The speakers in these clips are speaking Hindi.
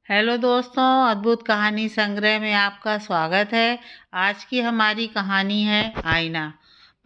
हेलो दोस्तों, अद्भुत कहानी संग्रह में आपका स्वागत है। आज की हमारी कहानी है आईना।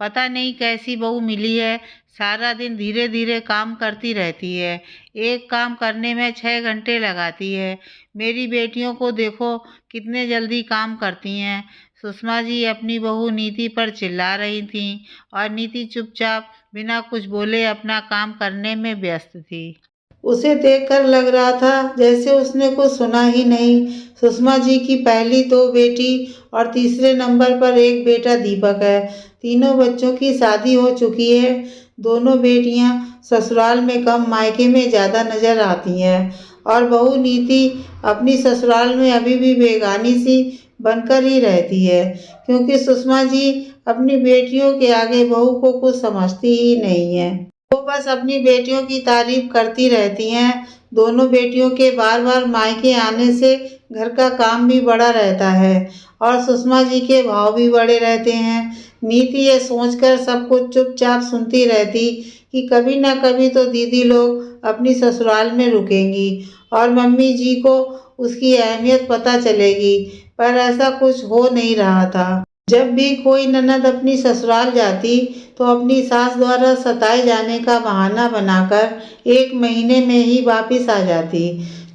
पता नहीं कैसी बहू मिली है, सारा दिन धीरे धीरे काम करती रहती है। एक काम करने में 6 घंटे लगाती है। मेरी बेटियों को देखो कितने जल्दी काम करती हैं। सुषमा जी अपनी बहू नीति पर चिल्ला रही थीं और नीति चुपचाप बिना कुछ बोले अपना काम करने में व्यस्त थी। उसे देखकर लग रहा था जैसे उसने कुछ सुना ही नहीं। सुषमा जी की पहली 2 बेटी और तीसरे नंबर पर एक बेटा दीपक है। तीनों बच्चों की शादी हो चुकी है। दोनों बेटियां ससुराल में कम, मायके में ज़्यादा नजर आती हैं और बहू नीति अपनी ससुराल में अभी भी बेगानी सी बनकर ही रहती है, क्योंकि सुषमा जी अपनी बेटियों के आगे बहू को कुछ समझती ही नहीं है। वो बस अपनी बेटियों की तारीफ करती रहती हैं। दोनों बेटियों के बार बार मायके आने से घर का काम भी बढ़ा रहता है और सुषमा जी के भाव भी बढ़े रहते हैं। नीति ये सोचकर सब कुछ चुपचाप सुनती रहती कि कभी ना कभी तो दीदी लोग अपनी ससुराल में रुकेंगी और मम्मी जी को उसकी अहमियत पता चलेगी, पर ऐसा कुछ हो नहीं रहा था। जब भी कोई ननद अपनी ससुराल जाती तो अपनी सास द्वारा सताए जाने का बहाना बनाकर 1 महीने में ही वापस आ जाती।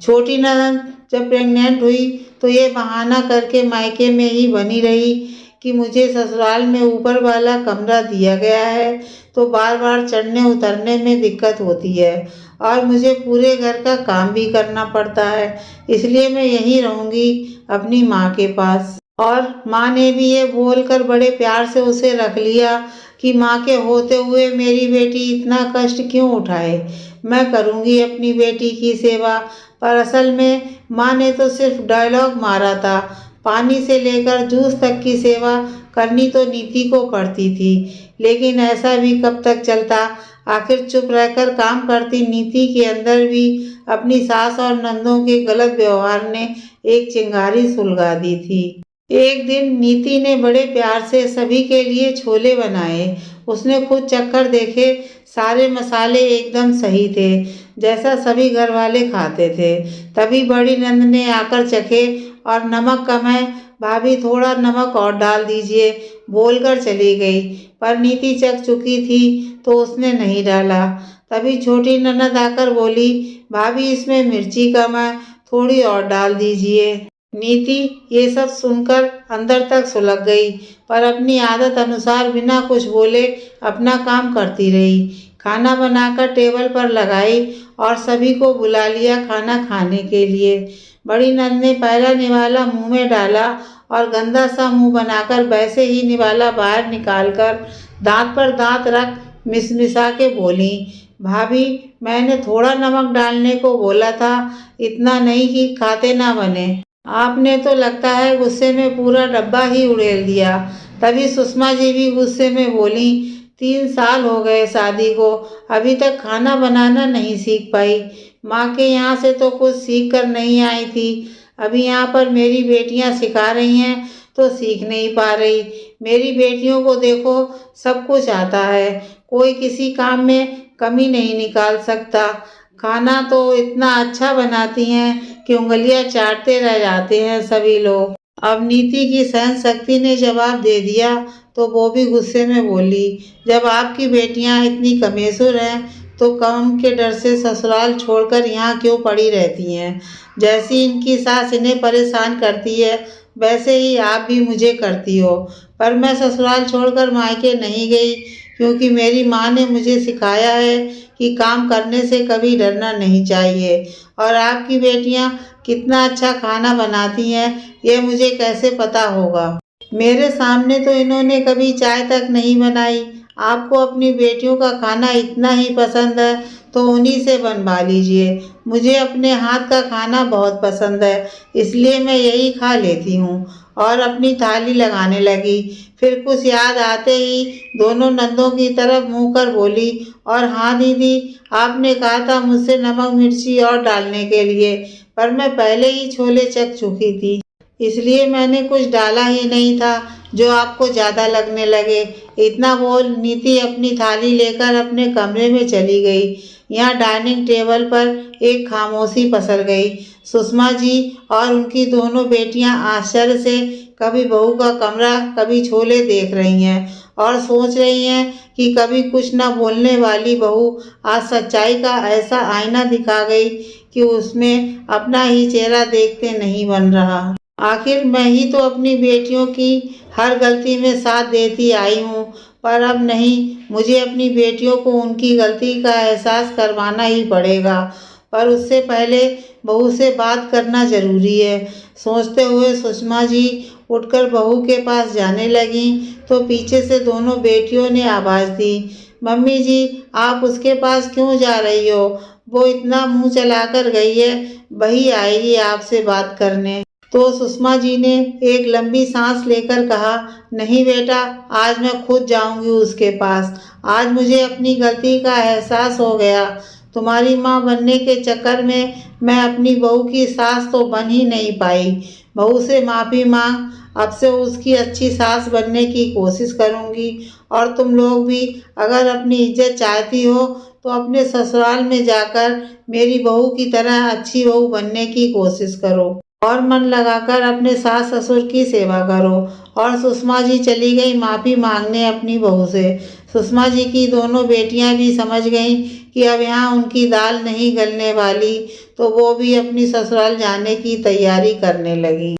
छोटी ननद जब प्रेग्नेंट हुई तो ये बहाना करके मायके में ही बनी रही कि मुझे ससुराल में ऊपर वाला कमरा दिया गया है तो बार बार चढ़ने उतरने में दिक्कत होती है और मुझे पूरे घर का काम भी करना पड़ता है, इसलिए मैं यहीं रहूँगी अपनी माँ के पास। और माँ ने भी ये बोलकर बड़े प्यार से उसे रख लिया कि माँ के होते हुए मेरी बेटी इतना कष्ट क्यों उठाए, मैं करूँगी अपनी बेटी की सेवा। पर असल में माँ ने तो सिर्फ डायलॉग मारा था। पानी से लेकर जूस तक की सेवा करनी तो नीति को पड़ती थी, लेकिन ऐसा भी कब तक चलता। आखिर चुप रहकर काम करती नीति के अंदर भी अपनी सास और नंदों के गलत व्यवहार ने एक चिंगारी सुलगा दी थी। एक दिन नीति ने बड़े प्यार से सभी के लिए छोले बनाए। उसने खुद चखकर देखे, सारे मसाले एकदम सही थे, जैसा सभी घर वाले खाते थे। तभी बड़ी नंद ने आकर चखे और नमक कम है, भाभी थोड़ा नमक और डाल दीजिए, बोलकर चली गई। पर नीति चख चुकी थी तो उसने नहीं डाला। तभी छोटी ननद आकर बोली, भाभी इसमें मिर्ची कम है, थोड़ी और डाल दीजिए। नीति ये सब सुनकर अंदर तक सुलग गई, पर अपनी आदत अनुसार बिना कुछ बोले अपना काम करती रही। खाना बनाकर टेबल पर लगाई और सभी को बुला लिया खाना खाने के लिए। बड़ी नंद ने पहला निवाला मुंह में डाला और गंदा सा मुंह बनाकर वैसे ही निवाला बाहर निकालकर दांत पर दांत रख मिसमिसा के बोली, भाभी मैंने थोड़ा नमक डालने को बोला था, इतना नहीं कि खाते ना बने। आपने तो लगता है गुस्से में पूरा डब्बा ही उड़ेल दिया। तभी सुषमा जी भी गुस्से में बोली, 3 साल हो गए शादी को, अभी तक खाना बनाना नहीं सीख पाई। माँ के यहाँ से तो कुछ सीख कर नहीं आई थी, अभी यहाँ पर मेरी बेटियाँ सिखा रही हैं तो सीख नहीं पा रही। मेरी बेटियों को देखो सब कुछ आता है, कोई किसी काम में कमी नहीं निकाल सकता। खाना तो इतना अच्छा बनाती हैं कि उंगलियां चाटते रह जाते हैं सभी लोग। अब नीति की सहन शक्ति ने जवाब दे दिया तो वो भी गुस्से में बोली, जब आपकी बेटियां इतनी कमेसुर हैं तो काम के डर से ससुराल छोड़कर यहाँ क्यों पड़ी रहती हैं। जैसी इनकी सास इन्हें परेशान करती है वैसे ही आप भी मुझे करती हो। पर मैं ससुराल छोड़कर मायके नहीं गई, क्योंकि मेरी माँ ने मुझे सिखाया है कि काम करने से कभी डरना नहीं चाहिए। और आपकी बेटियां कितना अच्छा खाना बनाती हैं ये मुझे कैसे पता होगा। मेरे सामने तो इन्होंने कभी चाय तक नहीं बनाई। आपको अपनी बेटियों का खाना इतना ही पसंद है तो उन्हीं से बनवा लीजिए। मुझे अपने हाथ का खाना बहुत पसंद है, इसलिए मैं यही खा लेती हूँ। और अपनी थाली लगाने लगी। फिर कुछ याद आते ही दोनों नंदों की तरफ मुँह कर बोली, और हाँ दीदी, आपने कहा था मुझसे नमक मिर्ची और डालने के लिए, पर मैं पहले ही छोले चख चुकी थी। इसलिए मैंने कुछ डाला ही नहीं था जो आपको ज़्यादा लगने लगे। इतना बोल नीति अपनी थाली लेकर अपने कमरे में चली गई। यहाँ डाइनिंग टेबल पर एक खामोशी पसर गई। सुषमा जी और उनकी दोनों बेटियां आश्चर्य से कभी बहू का कमरा कभी छोले देख रही हैं और सोच रही हैं कि कभी कुछ न बोलने वाली बहू आज सच्चाई का ऐसा आईना दिखा गई कि उसमें अपना ही चेहरा देखते नहीं बन रहा। आखिर मैं ही तो अपनी बेटियों की हर गलती में साथ देती आई हूँ, पर अब नहीं, मुझे अपनी बेटियों को उनकी गलती का एहसास करवाना ही पड़ेगा। पर उससे पहले बहू से बात करना ज़रूरी है। सोचते हुए सुषमा जी उठकर बहू के पास जाने लगीं तो पीछे से दोनों बेटियों ने आवाज़ दी, मम्मी जी आप उसके पास क्यों जा रही हो? वो इतना मुंह चलाकर गई है, वही आएगी आपसे बात करने। तो सुषमा जी ने एक लंबी सांस लेकर कहा, नहीं बेटा, आज मैं खुद जाऊंगी उसके पास। आज मुझे अपनी गलती का एहसास हो गया। तुम्हारी माँ बनने के चक्कर में मैं अपनी बहू की सास तो बन ही नहीं पाई। बहू से माफ़ी मांग, अब से उसकी अच्छी सास बनने की कोशिश करूंगी। और तुम लोग भी अगर अपनी इज्जत चाहती हो तो अपने ससुराल में जाकर मेरी बहू की तरह अच्छी बहू बनने की कोशिश करो और मन लगाकर अपने सास ससुर की सेवा करो। और सुषमा जी चली गई माफ़ी मांगने अपनी बहू से। सुषमा जी की दोनों बेटियां भी समझ गईं कि अब यहाँ उनकी दाल नहीं गलने वाली, तो वो भी अपनी ससुराल जाने की तैयारी करने लगी।